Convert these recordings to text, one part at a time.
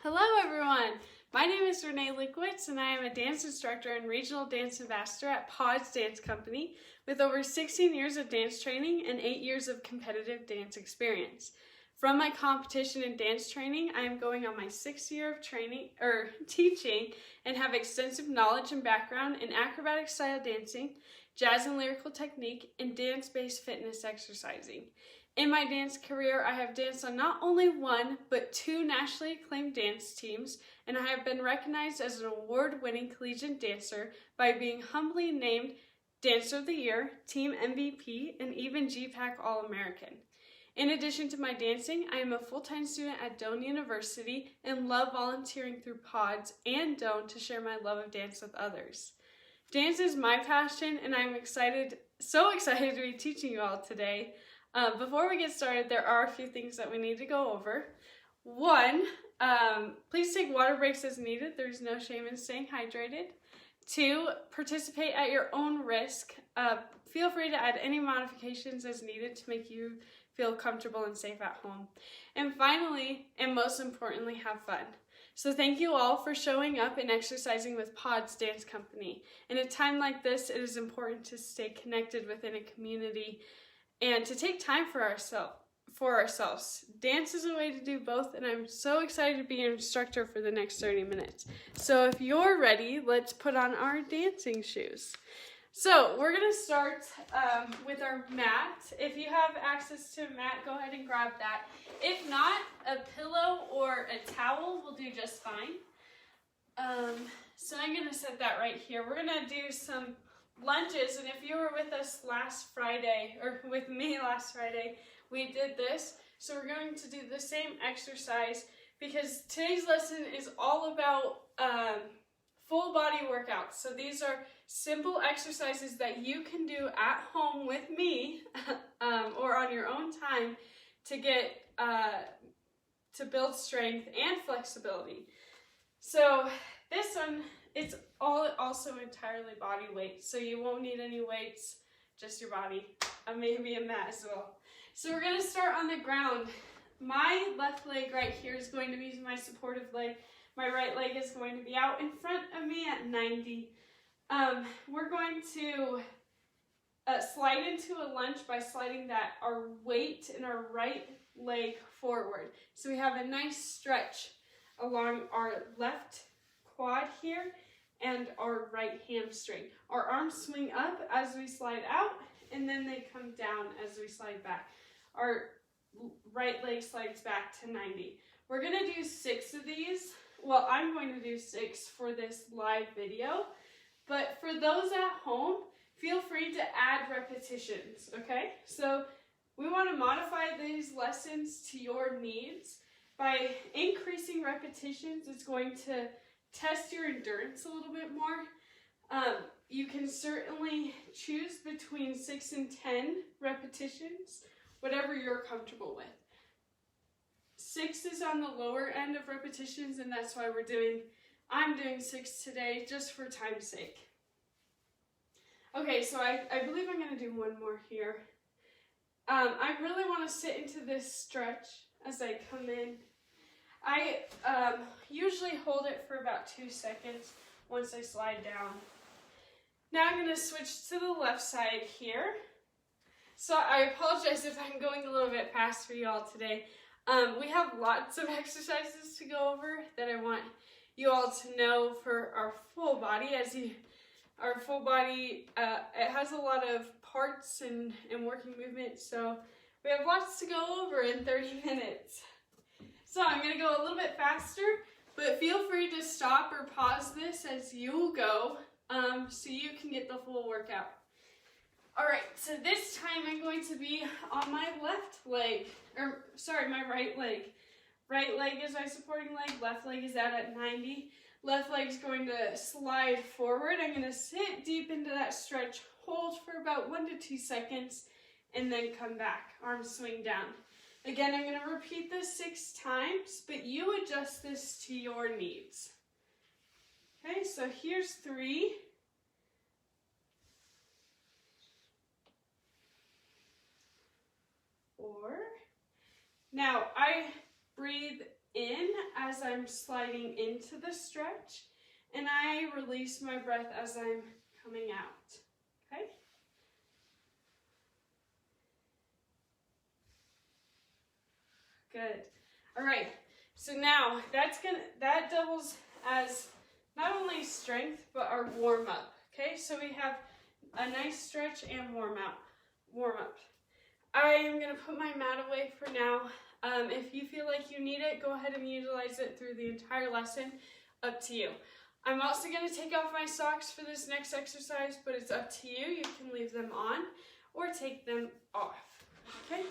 Hello everyone! My name is Renee Likwitz and I am a dance instructor and regional dance ambassador at POYDS Dance Company with over 16 years of dance training and 8 years of competitive dance experience. From my competition and dance training, I am going on my 6th year of teaching and have extensive knowledge and background in acrobatic style dancing, jazz and lyrical technique, and dance-based fitness exercising. In my dance career, I have danced on not only one, but 2 nationally acclaimed dance teams, and I have been recognized as an award-winning collegiate dancer by being humbly named Dancer of the Year, Team MVP, and even GPAC All-American. In addition to my dancing, I am a full-time student at Doane University and love volunteering through POYDS and Doane to share my love of dance with others. Dance is my passion, and I'm so excited to be teaching you all today. Before we get started, there are a few things that we need to go over. 1, please take water breaks as needed. There's no shame in staying hydrated. 2, participate at your own risk. Feel free to add any modifications as needed to make you feel comfortable and safe at home. And finally, and most importantly, have fun. So thank you all for showing up and exercising with POYDS Dance Company. In a time like this, it is important to stay connected within a community and to take time for ourselves. Dance is a way to do both, and I'm so excited to be an instructor for the next 30 minutes. So if you're ready, let's put on our dancing shoes. So we're going to start with our mat. If you have access to a mat, go ahead and grab that. If not, a pillow or a towel will do just fine. So I'm going to set that right here. We're going to do some lunges, and if you were with us last Friday, or with me last Friday, we did this. So we're going to do the same exercise because today's lesson is all about full body workouts. So these are simple exercises that you can do at home with me or on your own time to get to build strength and flexibility. So this one, it's also entirely body weight, so you won't need any weights, just your body, maybe a mat as well. So we're going to start on the ground. My left leg right here is going to be my supportive leg. My right leg is going to be out in front of me at 90. We're going to slide into a lunge by sliding our weight in our right leg forward. So we have a nice stretch along our left quad here and our right hamstring. Our arms swing up as we slide out, and then they come down as we slide back. Our right leg slides back to 90. We're going to do 6 of these. Well, I'm going to do 6 for this live video, but for those at home, feel free to add repetitions, okay? So we want to modify these lessons to your needs. By increasing repetitions, it's going to test your endurance a little bit more. You can certainly choose between 6 and 10 repetitions, whatever you're comfortable with. 6 is on the lower end of repetitions, and that's why I'm doing 6 today just for time's sake. Okay, so I believe I'm going to do one more here. I really want to sit into this stretch as I come in. I usually hold it for about 2 seconds once I slide down. Now I'm going to switch to the left side here. So I apologize if I'm going a little bit fast for you all today. We have lots of exercises to go over that I want you all to know for our full body. Our full body, it has a lot of parts and working movements, so we have lots to go over in 30 minutes. So I'm going to go a little bit faster, but feel free to stop or pause this as you go so you can get the full workout. All right, so this time I'm going to be on my my right leg. Right leg is my supporting leg, left leg is out at 90. Left leg's going to slide forward. I'm going to sit deep into that stretch, hold for about 1 to 2 seconds, and then come back. Arms swing down. Again, I'm going to repeat this 6 times, but you adjust this to your needs. Okay, so here's 3. 4. Now, I breathe in as I'm sliding into the stretch, and I release my breath as I'm coming out, okay? Good. All right, so now that doubles as not only strength, but our warm up, okay? So we have a nice stretch and warm up. I am gonna put my mat away for now. If you feel like you need it, go ahead and utilize it through the entire lesson, up to you. I'm also gonna take off my socks for this next exercise, but it's up to you. You can leave them on or take them off, okay?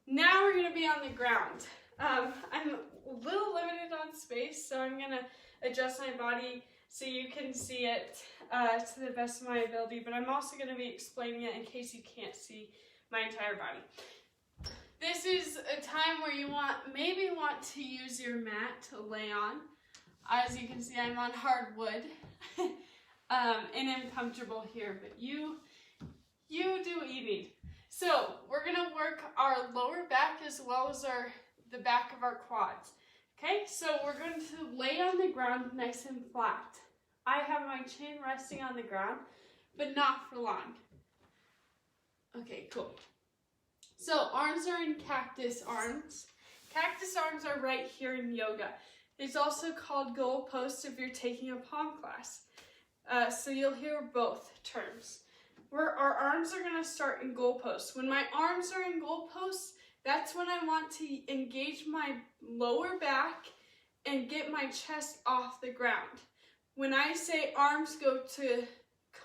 Now we're gonna be on the ground. I'm a little limited on space, so I'm gonna adjust my body so you can see it to the best of my ability, but I'm also gonna be explaining it in case you can't see my entire body. This is a time where you maybe want to use your mat to lay on. As you can see, I'm on hardwood and I'm comfortable here, but you do what you need. So we're gonna work our lower back as well as the back of our quads. Okay, so we're going to lay on the ground nice and flat. I have my chin resting on the ground, but not for long. Okay, cool. So arms are in cactus arms. Cactus arms are right here in yoga. It's also called goal post if you're taking a palm class. So you'll hear both terms. Where our arms are gonna start in goal post. When my arms are in goal post, that's when I want to engage my lower back and get my chest off the ground. When I say arms go to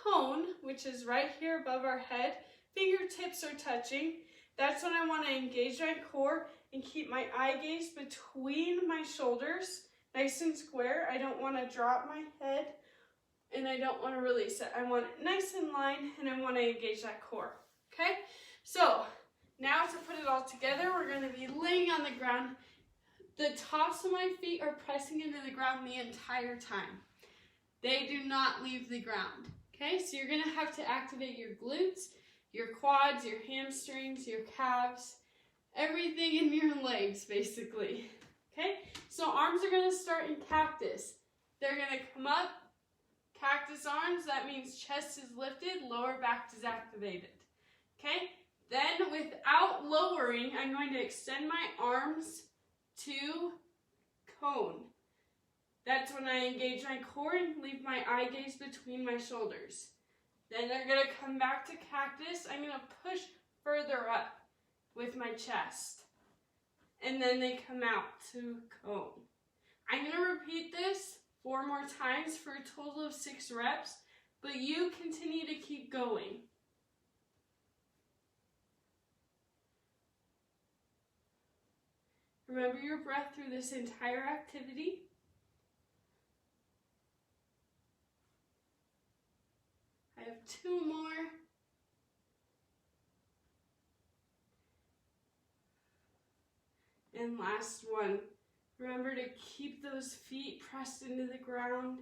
cone, which is right here above our head, fingertips are touching, that's when I want to engage my core and keep my eye gaze between my shoulders, nice and square. I don't want to drop my head and I don't want to release it. I want it nice in line and I want to engage that core, okay? So now to put it all together, we're going to be laying on the ground. The tops of my feet are pressing into the ground the entire time. They do not leave the ground, okay? So you're going to have to activate your glutes, your quads, your hamstrings, your calves, everything in your legs, basically, okay? So arms are going to start in cactus. They're going to come up, cactus arms, that means chest is lifted, lower back is activated, okay? Then without lowering, I'm going to extend my arms to cone. That's when I engage my core and leave my eye gaze between my shoulders. Then they're going to come back to cactus. I'm going to push further up with my chest. And then they come out to cone. I'm going to repeat this 4 more times for a total of 6 reps, but you continue to keep going. Remember your breath through this entire activity. I have 2 more. And last one. Remember to keep those feet pressed into the ground.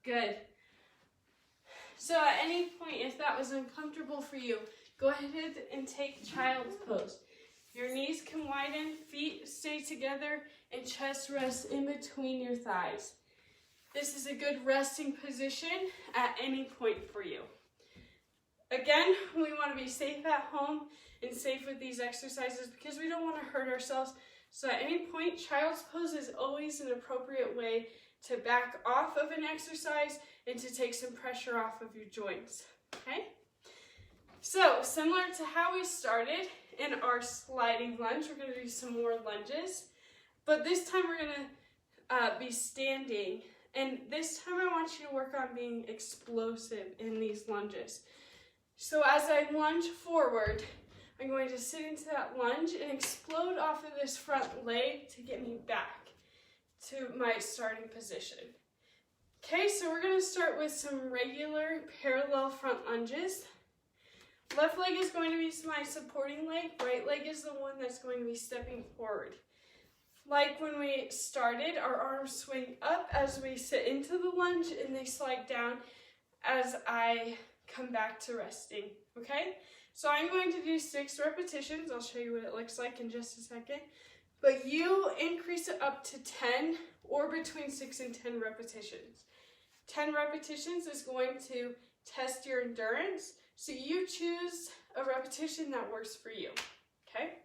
Good. So at any point, if that was uncomfortable for you, go ahead and take child's pose. Your knees can widen, feet stay together, and chest rests in between your thighs. This is a good resting position at any point for you. Again, we want to be safe at home and safe with these exercises because we don't want to hurt ourselves. So at any point, child's pose is always an appropriate way to back off of an exercise and to take some pressure off of your joints, okay? So similar to how we started in our sliding lunge, we're going to do some more lunges, but this time we're going to be standing. And this time I want you to work on being explosive in these lunges. So as I lunge forward, I'm going to sit into that lunge and explode off of this front leg to get me back to my starting position. Okay, so we're going to start with some regular parallel front lunges. Left leg is going to be my supporting leg. Right leg is the one that's going to be stepping forward. Like when we started, our arms swing up as we sit into the lunge and they slide down as I come back to resting, okay? So I'm going to do 6 repetitions. I'll show you what it looks like in just a second. but you increase it up to 10 or between 6 and 10 repetitions. 10 repetitions is going to test your endurance, so you choose a repetition that works for you, okay?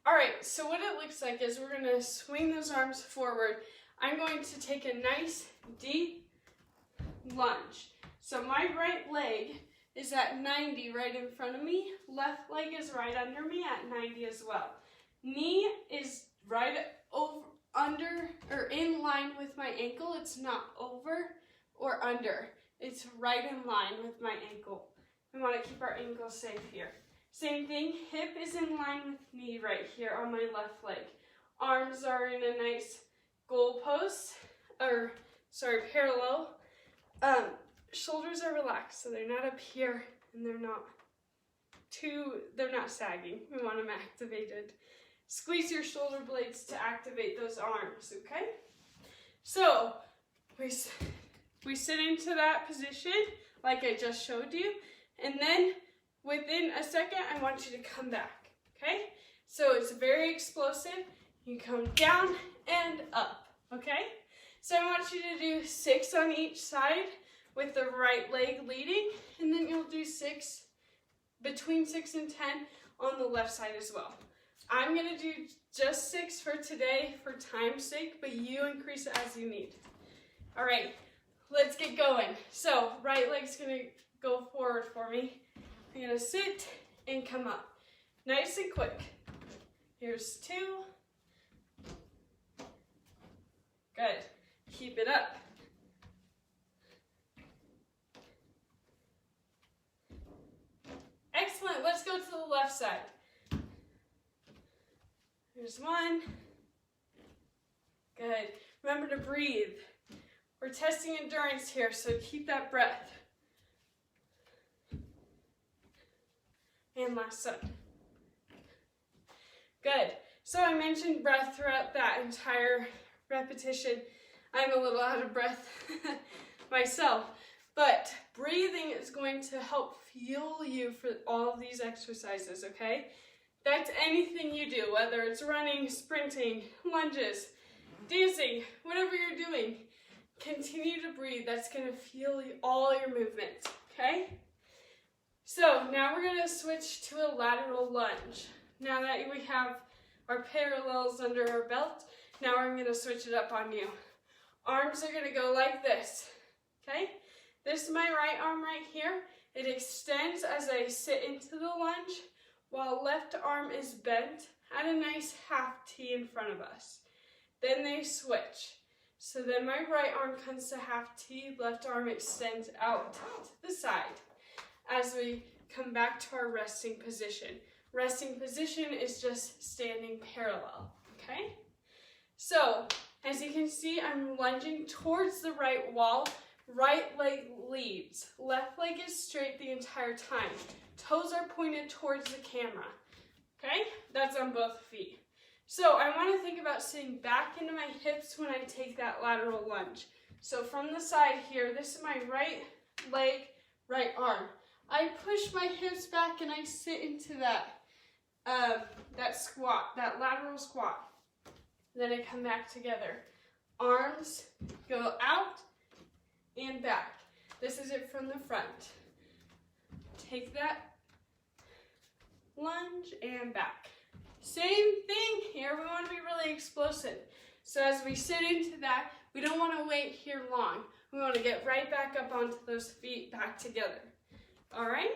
All right, so what it looks like is we're gonna swing those arms forward. I'm going to take a nice deep lunge. So my right leg is at 90 right in front of me. Left leg is right under me at 90 as well. Knee is right over, under, or in line with my ankle. It's not over or under. It's right in line with my ankle. We want to keep our ankles safe here. Same thing, hip is in line with knee right here on my left leg. Arms are in a nice goalpost, parallel. Shoulders are relaxed, so they're not up here and they're not sagging. We want them activated. Squeeze your shoulder blades to activate those arms, okay? So we sit into that position like I just showed you, and then within a second I want you to come back, okay? So it's very explosive. You come down and up, okay? So I want you to do 6 on each side with the right leg leading, and then you'll do 6, between 6 and 10 on the left side as well. I'm gonna do just 6 for today for time's sake, but you increase it as you need. All right, let's get going. So right leg's gonna go forward for me. I'm gonna sit and come up, nice and quick. Here's 2. Good, keep it up. Excellent, let's go to the left side. Here's 1. Good, remember to breathe. We're testing endurance here, so keep that breath. And last side. Good, so I mentioned breath throughout that entire repetition. I'm a little out of breath myself, but breathing is going to help fuel you for all of these exercises, okay? That's anything you do, whether it's running, sprinting, lunges, dancing, whatever you're doing. Continue to breathe. That's going to fuel all your movements, okay? So now we're going to switch to a lateral lunge. Now that we have our parallels under our belt, now I'm going to switch it up on you. Arms are going to go like this, okay? This is my right arm right here. It extends as I sit into the lunge, while left arm is bent at a nice half T in front of us. Then they switch. So then my right arm comes to half T, left arm extends out to the side as we come back to our resting position. Resting position is just standing parallel, okay? So, as you can see, I'm lunging towards the right wall. Right leg leads. Left leg is straight the entire time. Toes are pointed towards the camera, okay? That's on both feet. So I want to think about sitting back into my hips when I take that lateral lunge. So from the side here, this is my right leg, right arm. I push my hips back and I sit into that squat, that lateral squat. Then I come back together. Arms go out and back. This is it from the front. Take that lunge and back. Same thing here. We want to be really explosive. So as we sit into that, we don't want to wait here long. We want to get right back up onto those feet back together. All right?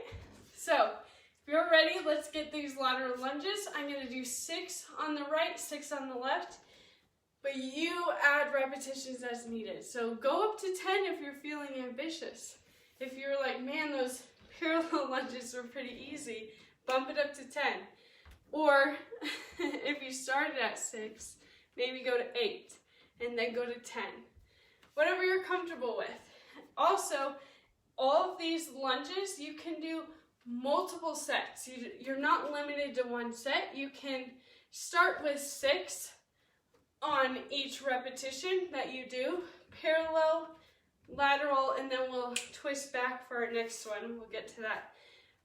So if you're ready, let's get these lateral lunges. I'm going to do 6 on the right, 6 on the left. But you add repetitions as needed. So go up to 10 if you're feeling ambitious. If you're like, man, those parallel lunges were pretty easy, bump it up to 10. Or if you started at 6, maybe go to 8 and then go to 10. Whatever you're comfortable with. Also, all of these lunges, you can do multiple sets. You're not limited to one set. You can start with 6 on each repetition that you do, parallel, lateral, and then we'll twist back for our next one. We'll get to that.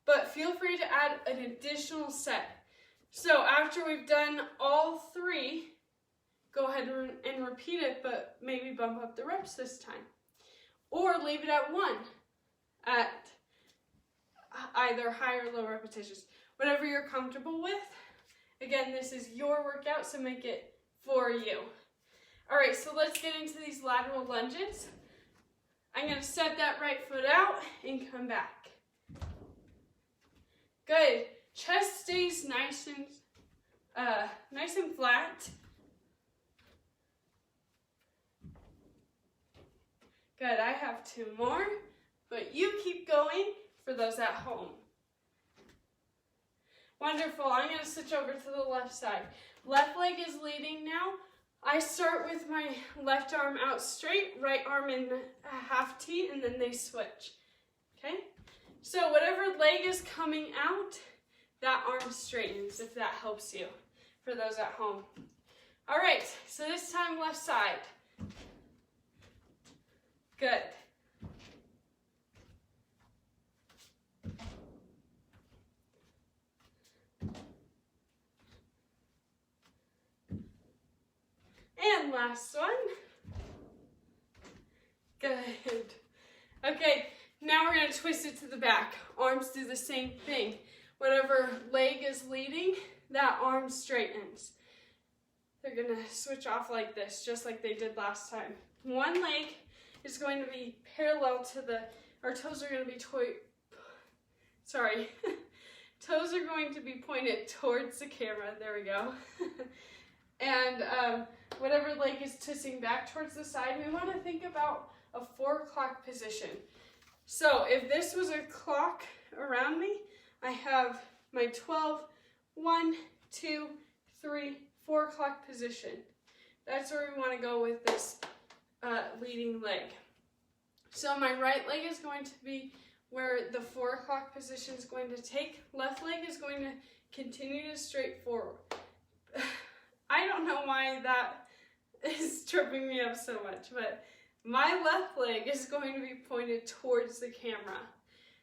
But feel free to add an additional set. So after we've done all 3, go ahead and repeat it, but maybe bump up the reps this time. Or leave it at 1 at either high or low repetitions. Whatever you're comfortable with. Again, this is your workout, so make it for you. All right, so let's get into these lateral lunges. I'm going to set that right foot out and come back. Good. Chest stays nice and flat. Good. I have 2 more, but you keep going for those at home. Wonderful. I'm going to switch over to the left side. Left leg is leading now. I start with my left arm out straight, right arm in a half T, and then they switch. Okay? So whatever leg is coming out, that arm straightens, if that helps you, for those at home. All right, so this time left side. Good. And last one. Good. Okay, now we're going to twist it to the back. Arms do the same thing. Whatever leg is leading, that arm straightens. They're going to switch off like this, just like they did last time. One leg is going to be parallel to our toes are going to be toes are going to be pointed towards the camera. There we go. And whatever leg is twisting back towards the side, we want to think about a 4 o'clock position. So if this was a clock around me, I have my 12, 1, 2, 3, 4 o'clock position. That's where we want to go with this leading leg. So my right leg is going to be where the 4 o'clock position is going to take. Left leg is going to continue to straight forward. I don't know why that is tripping me up so much, but my left leg is going to be pointed towards the camera.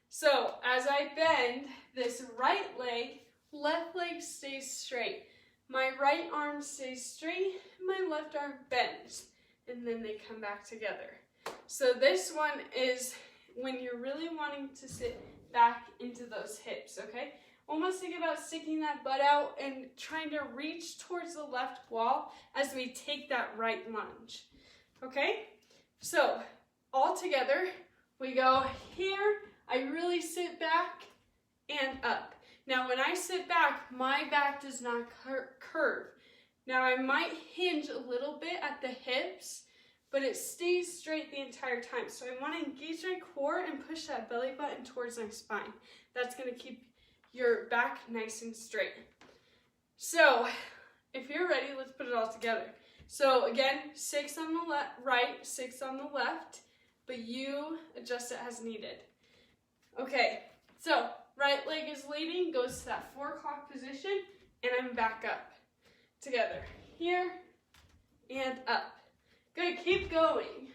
So as I bend this right leg, left leg stays straight. My right arm stays straight, my left arm bends, and then they come back together. So this one is when you're really wanting to sit back into those hips, okay? Almost think about sticking that butt out and trying to reach towards the left wall as we take that right lunge, okay? So all together, we go here, I really sit back and up. Now when I sit back, my back does not curve. Now I might hinge a little bit at the hips, but it stays straight the entire time. So I want to engage my core and push that belly button towards my spine. That's going to keep your back nice and straight. So if you're ready, let's put it all together. So again, 6 on the right, 6 on the left, but you adjust it as needed. Okay, so right leg is leading, goes to that 4 o'clock position, and I'm back up. Together, here and up. Good, keep going.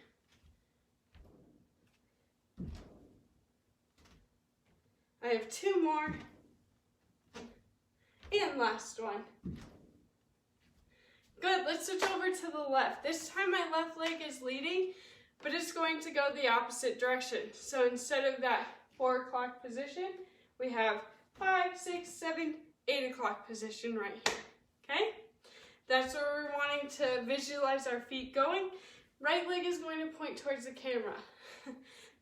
I have 2 more. And last one. Good, let's switch over to the left. This time my left leg is leading, but it's going to go the opposite direction. So instead of that 4 o'clock position, we have 5, 6, 7, 8 o'clock position right here, okay? That's where we're wanting to visualize our feet going. Right leg is going to point towards the camera.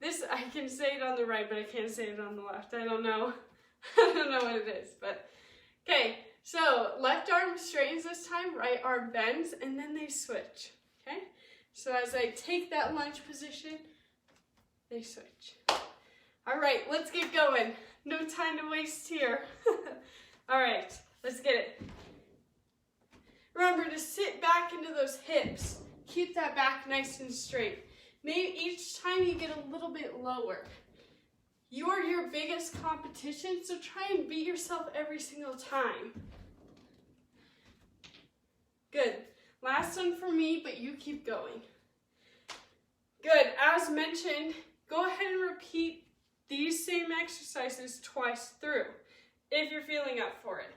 This, I can say it on the right, but I can't say it on the left. I don't know. I don't know what it is, but okay. So left arm straightens this time, right arm bends, and then they switch, okay? So as I take that lunge position, they switch. All right, let's get going. No time to waste here. All right, let's get it. Remember to sit back into those hips. Keep that back nice and straight. Maybe each time you get a little bit lower. You're your biggest competition, so try and beat yourself every single time. Good. Last one for me, but you keep going. Good. As mentioned, go ahead and repeat these same exercises twice through if you're feeling up for it.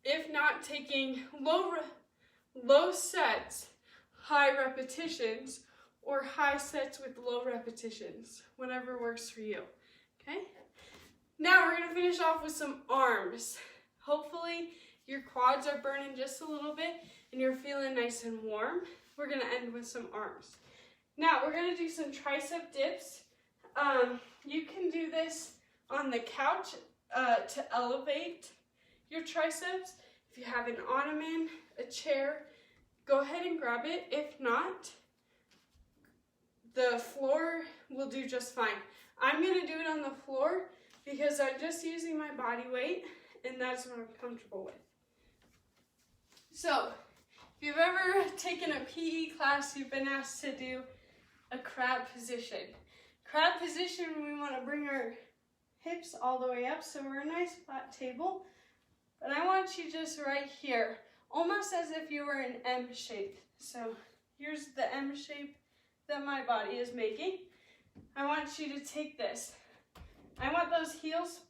If not, taking low sets, high repetitions, or high sets with low repetitions, whatever works for you, okay? Now we're gonna finish off with some arms. Hopefully your quads are burning just a little bit and you're feeling nice and warm. We're gonna end with some arms. Now we're gonna do some tricep dips. You can do this on the couch to elevate your triceps. If you have an ottoman, a chair, go ahead and grab it. If not, the floor will do just fine. I'm gonna do it on the floor because I'm just using my body weight and that's what I'm comfortable with. So, if you've ever taken a PE class, you've been asked to do a crab position. Crab position, we want to bring our hips all the way up so we're a nice flat table. But I want you just right here, almost as if you were an M shape. So here's the M shape that my body is making. I want you to take this. I want those heels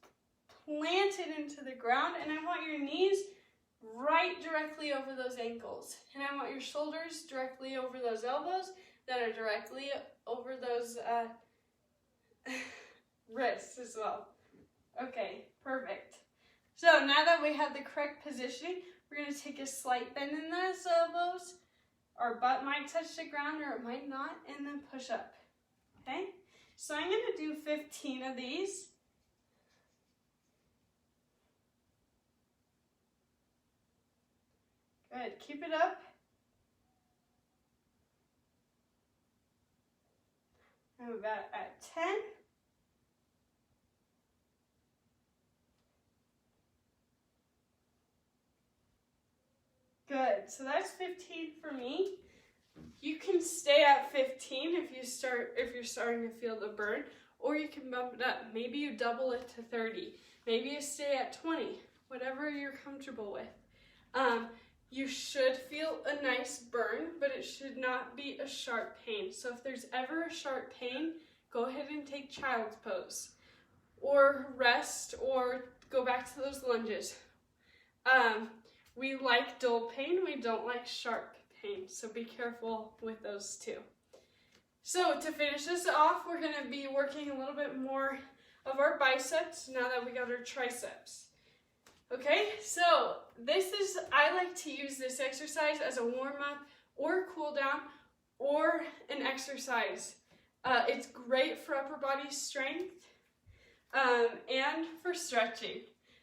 planted into the ground and I want your knees right directly over those ankles. And I want your shoulders directly over those elbows that are directly over those wrists as well. Okay, perfect. So now that we have the correct positioning, we're going to take a slight bend in those elbows. Our butt might touch the ground or it might not, and then push up. Okay? So I'm going to do 15 of these. Good. Keep it up. I'm about at 10. Good. So that's 15 for me. You can stay at 15 if you're starting to feel the burn, or you can bump it up. Maybe you double it to 30. Maybe you stay at 20. Whatever you're comfortable with. You should feel a nice burn, but it should not be a sharp pain. So if there's ever a sharp pain, go ahead and take child's pose, or rest, or go back to those lunges. We like dull pain, we don't like sharp pain, so be careful with those two. So to finish this off, we're going to be working a little bit more of our biceps now that we got our triceps. Okay, so I like to use this exercise as a warm-up or cool down or an exercise. It's great for upper body strength and for stretching.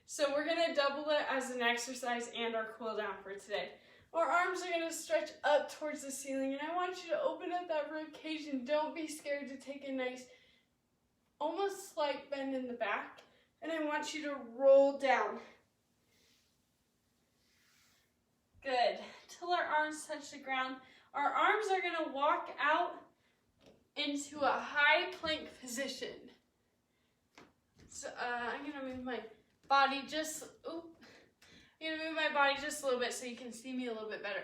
So we're going to double it as an exercise and our cool down for today. Our arms are going to stretch up towards the ceiling, and I want you to open up that rib cage and don't be scared to take a nice, almost slight bend in the back, and I want you to roll down. Good. Till our arms touch the ground. Our arms are going to walk out into a high plank position. So I'm going to move my body just a little bit so you can see me a little bit better.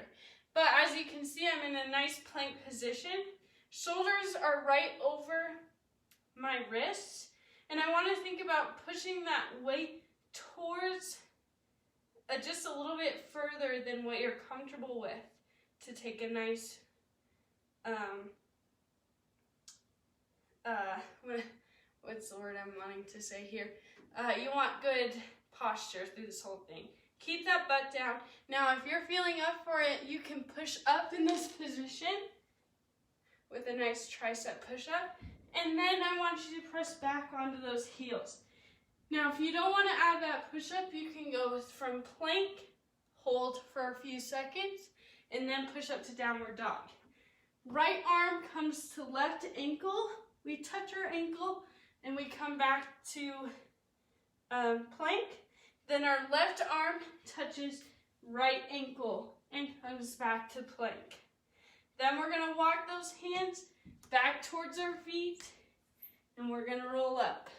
But as you can see, I'm in a nice plank position. Shoulders are right over my wrists, and I want to think about pushing that weight towards just a little bit further than what you're comfortable with to take a nice what's the word I'm wanting to say here? You want good posture through this whole thing. Keep that butt down. Now, if you're feeling up for it, you can push up in this position with a nice tricep push-up. And then I want you to press back onto those heels. Now, if you don't want to add that push-up, you can go from plank, hold for a few seconds, and then push up to downward dog. Right arm comes to left ankle. We touch our ankle, and we come back to plank. Then our left arm touches right ankle and comes back to plank. Then we're going to walk those hands back towards our feet, and we're going to roll up.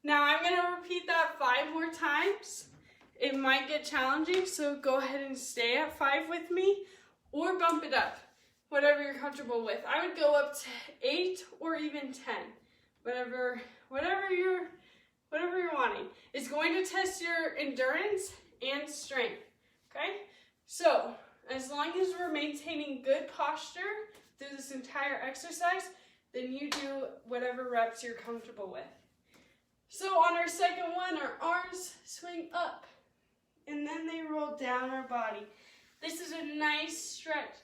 Now I'm going to repeat that 5 more times. It might get challenging, so go ahead and stay at 5 with me, or bump it up, whatever you're comfortable with. I would go up to 8 or even 10, whatever you're wanting. It's going to test your endurance and strength, okay? So, as long as we're maintaining good posture through this entire exercise, then you do whatever reps you're comfortable with. So on our second one, our arms swing up, and then they roll down our body. This is a nice stretch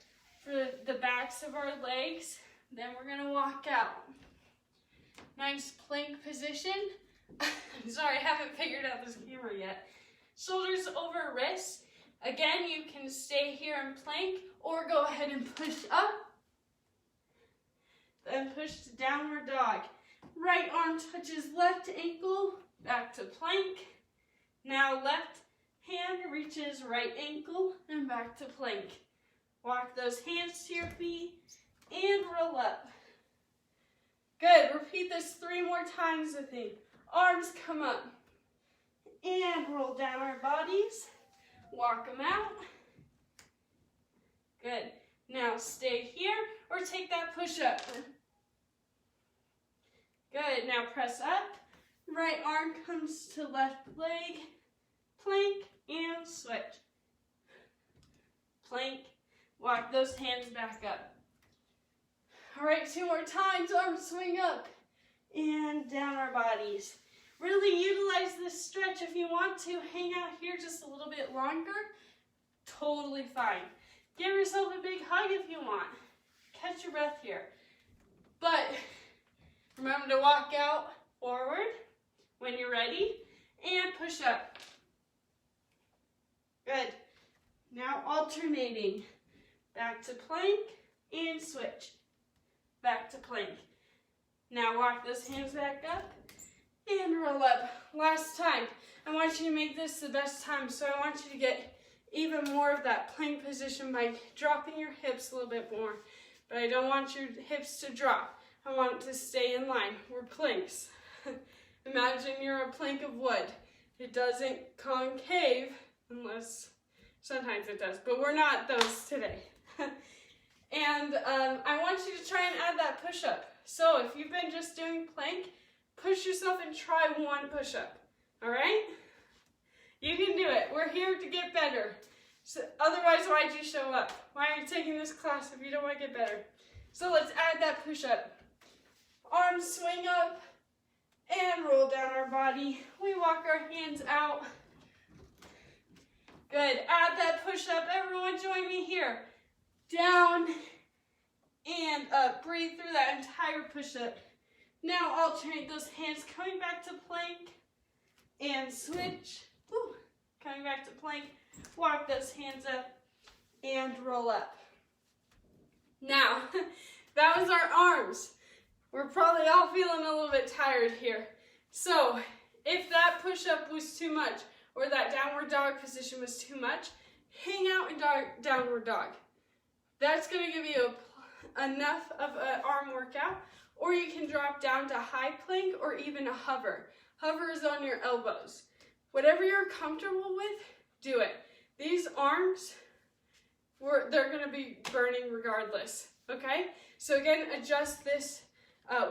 for the backs of our legs. Then we're gonna walk out. Nice plank position. I'm sorry, I haven't figured out this camera yet. Shoulders over wrists. Again, you can stay here and plank or go ahead and push up. Then push to downward dog. Right arm touches left ankle, back to plank. Now left hand reaches right ankle and back to plank. Walk those hands to your feet and roll up. Good, repeat this 3 more times with me. Arms come up and roll down our bodies. Walk them out. Good. Now stay here or take that push up. Good. Now press up. Right arm comes to left leg. Plank and switch. Plank. Walk those hands back up. All right, 2 more times. Arms swing up and down our bodies. Really utilize this stretch. If you want to hang out here just a little bit longer, totally fine. Give yourself a big hug if you want. Catch your breath here. But remember to walk out forward when you're ready and push up. Good. Now alternating. Back to plank and switch. Back to plank. Now walk those hands back up and roll up. Last time. I want you to make this the best time, so I want you to get even more of that plank position by dropping your hips a little bit more. But I don't want your hips to drop. I want it to stay in line. We're planks. Imagine you're a plank of wood. It doesn't concave unless sometimes it does, but we're not those today. And I want you to try and add that push-up. So if you've been just doing plank, push yourself and try 1 push-up. All right? You can do it. We're here to get better. So otherwise, why'd you show up? Why are you taking this class if you don't want to get better? So let's add that push-up. Arms swing up and roll down our body. We walk our hands out. Good. Add that push-up. Everyone join me here. Down and up. Breathe through that entire push-up. Now alternate those hands, coming back to plank and switch. Woo. Coming back to plank. Walk those hands up and roll up. Now, that was our arms. We're probably all feeling a little bit tired here. So, if that push-up was too much or that downward dog position was too much, hang out in downward dog. That's going to give you enough of an arm workout, or you can drop down to high plank or even a hover. Hover is on your elbows. Whatever you're comfortable with, do it. These arms, they're going to be burning regardless, okay? So again, adjust this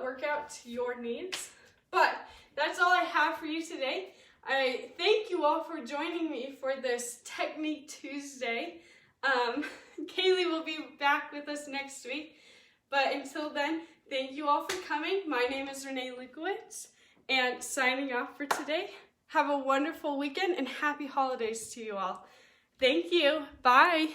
workout to your needs. But that's all I have for you today. I thank you all for joining me for this Technique Tuesday. Kaylee will be back with us next week. But until then, thank you all for coming. My name is Renee Lukowitz, and signing off for today. Have a wonderful weekend and happy holidays to you all. Thank you. Bye.